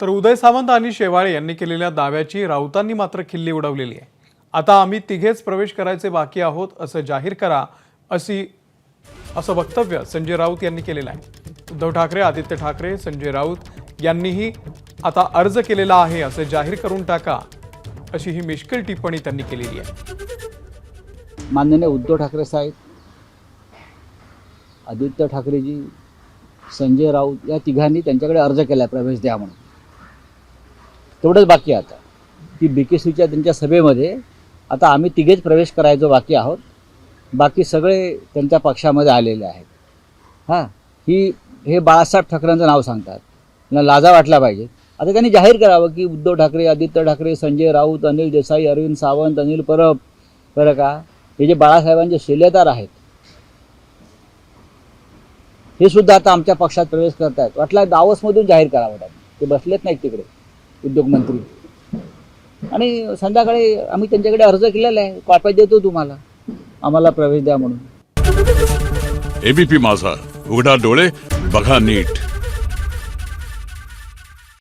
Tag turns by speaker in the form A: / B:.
A: तर उदय सामंत आणि शेवाळे यांनी केलेल्या दाव्याची राऊतांनी मात्र खिल्ली उडवलेली आहे। आता आम्ही तिघेच प्रवेश करायचे बाकी आहोत असं जाहीर करा असं वक्तव्य संजय राऊत यांनी केलेलं आहे। उद्धव ठाकरे, आदित्य ठाकरे, संजय राऊत यांनीही आता अर्ज केलेला आहे असे जाहीर करून टाका अशी ही मिश्किल टिप्पणी त्यांनी केलेली आहे।
B: माननीय उद्धव ठाकरे साहेब, आदित्य ठाकरेजी, संजय राऊत या तिघांनी त्यांच्याकडे अर्ज केला प्रवेश द्या म्हणून। तेवढंच बाकी आता की बीकेसीच्या त्यांच्या सभेमध्ये आता आम्ही तिघेच प्रवेश करायचो बाकी आहोत, बाकी सगळे त्यांच्या पक्षामध्ये आलेले आहेत। हां, हे बाळासाहेब ठाकरेंचं नाव सांगतात, त्यांना लाजा वाटला पाहिजे। आता त्यांनी जाहीर करावं की उद्धव ठाकरे, आदित्य ठाकरे, संजय राऊत, अनिल देसाई, अरविंद सावंत, अनिल परब, बरं का, हे जे बाळासाहेबांचे शिलेदार आहेत हे सुद्धा आता आमच्या पक्षात प्रवेश करत आहेत। वाटलं दावोसमधून जाहीर करावं त्यांनी, ते बसलेत नाहीत तिकडे उद्योगमंत्री। आणि संध्याकाळी आम्ही त्यांच्याकडे अर्ज केलेला आहे, कॉप्या देतो तुम्हाला, आम्हाला प्रवेश द्या म्हणून।
C: एबीपी माझा, उघडा डोळे बघा नीट।